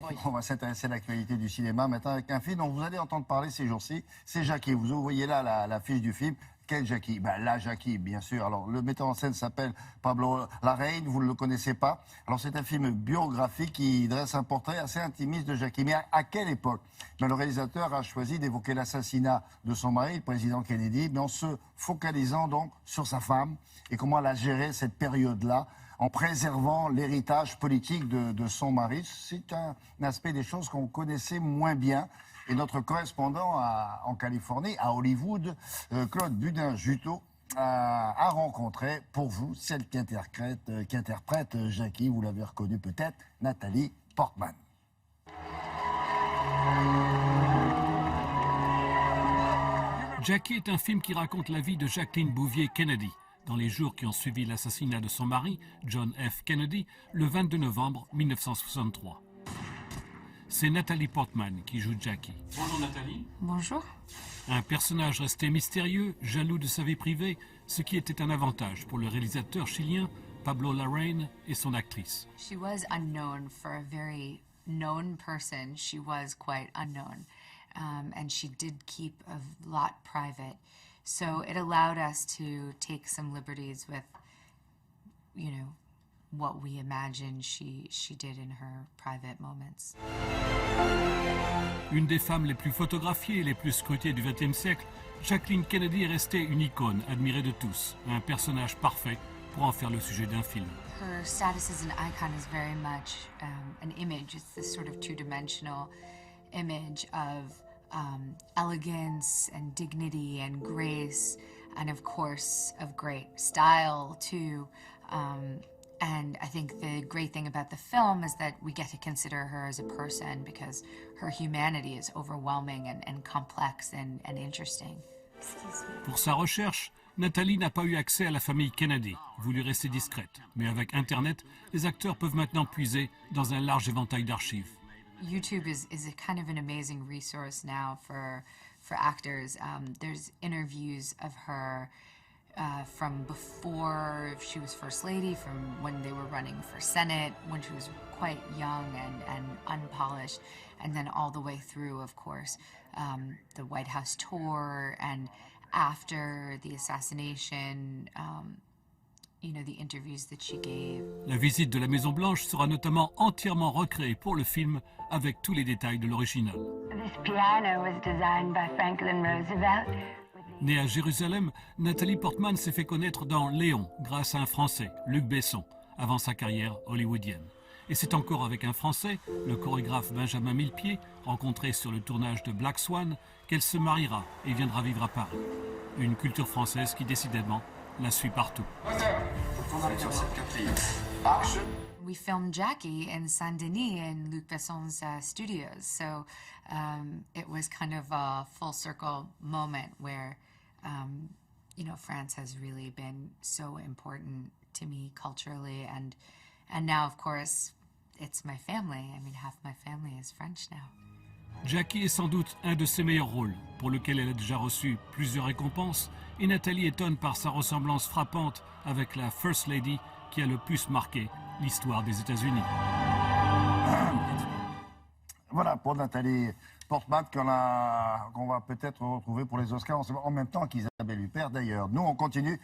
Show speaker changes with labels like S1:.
S1: Oui.
S2: On va s'intéresser à l'actualité du cinéma maintenant avec un film dont vous allez entendre parler ces jours-ci. C'est Jackie. Vous voyez là l'affiche du film. Quel Jackie? La Jackie, bien sûr. Alors, le metteur en scène s'appelle Pablo Larraín, vous ne le connaissez pas. Alors, c'est un film biographique qui dresse un portrait assez intimiste de Jackie. Mais à quelle époque? Le réalisateur a choisi d'évoquer l'assassinat de son mari, le président Kennedy, mais en se focalisant donc sur sa femme et comment elle a géré cette période-là en préservant l'héritage politique de son mari. C'est un aspect des choses qu'on connaissait moins bien. Et notre correspondant en Californie, à Hollywood, Claude Budin-Juteau, a rencontré pour vous celle qui interprète Jackie, vous l'avez reconnue peut-être, Nathalie Portman.
S3: Jackie est un film qui raconte la vie de Jacqueline Bouvier Kennedy dans les jours qui ont suivi l'assassinat de son mari, John F. Kennedy, le 22 novembre 1963. C'est Nathalie Portman qui joue Jackie. Bonjour Nathalie.
S1: Bonjour.
S3: Un personnage resté mystérieux, jaloux de sa vie privée, ce qui était un avantage pour le réalisateur chilien Pablo Larraín et son actrice.
S1: She was unknown for a very known person. She was quite unknown. And she did keep a lot private. So it allowed us to take some liberties with, you know, what we imagine she did in her private moments.
S3: Une des femmes les plus photographiées et les plus scrutées du XXe siècle, Jacqueline Kennedy est restée une icône admirée de tous, un personnage parfait pour en faire le sujet d'un film.
S1: Her status as an icon is very much an image. It's this sort of two-dimensional image of elegance and dignity and grace, and of course of great style too. And I think the great thing about the film is that we get to consider her as a person because her humanity is overwhelming and complex and interesting.
S3: Pour sa recherche, Nathalie n'a pas eu accès à la famille Kennedy, voulu rester discrète. Mais avec Internet, les acteurs peuvent maintenant puiser dans un large éventail d'archives.
S1: YouTube is a kind of an amazing resource now for actors. There's interviews of her from before she was First Lady, from when they were running for Senate, when she was quite young and unpolished, and then all the way through, of course, the White House tour, and after the assassination, you know, the interviews that she gave.
S3: La visite de la Maison-Blanche sera notamment entièrement recréée pour le film avec tous les détails de l'original.
S4: This piano was designed by Franklin Roosevelt.
S3: Née à Jérusalem, Nathalie Portman s'est fait connaître dans Léon grâce à un Français, Luc Besson, avant sa carrière hollywoodienne. Et c'est encore avec un Français, le chorégraphe Benjamin Millepied, rencontré sur le tournage de Black Swan, qu'elle se mariera et viendra vivre à Paris. Une culture française qui décidément la suit partout.
S1: We filmed Jackie in Saint-Denis in Luc Besson's studios, so it was kind of a full circle moment where, you know, France has really been so important to me culturally, and now, of course, it's my family. I mean, half my family is French now.
S3: Jackie est sans doute un de ses meilleurs rôles, pour lequel elle a déjà reçu plusieurs récompenses, et Nathalie étonne par sa ressemblance frappante avec la First Lady qui a le plus marqué l'histoire des États-Unis.
S2: Voilà pour Nathalie Portman qu'on va peut-être retrouver pour les Oscars en même temps qu'Isabelle Huppert d'ailleurs. Nous, on continue.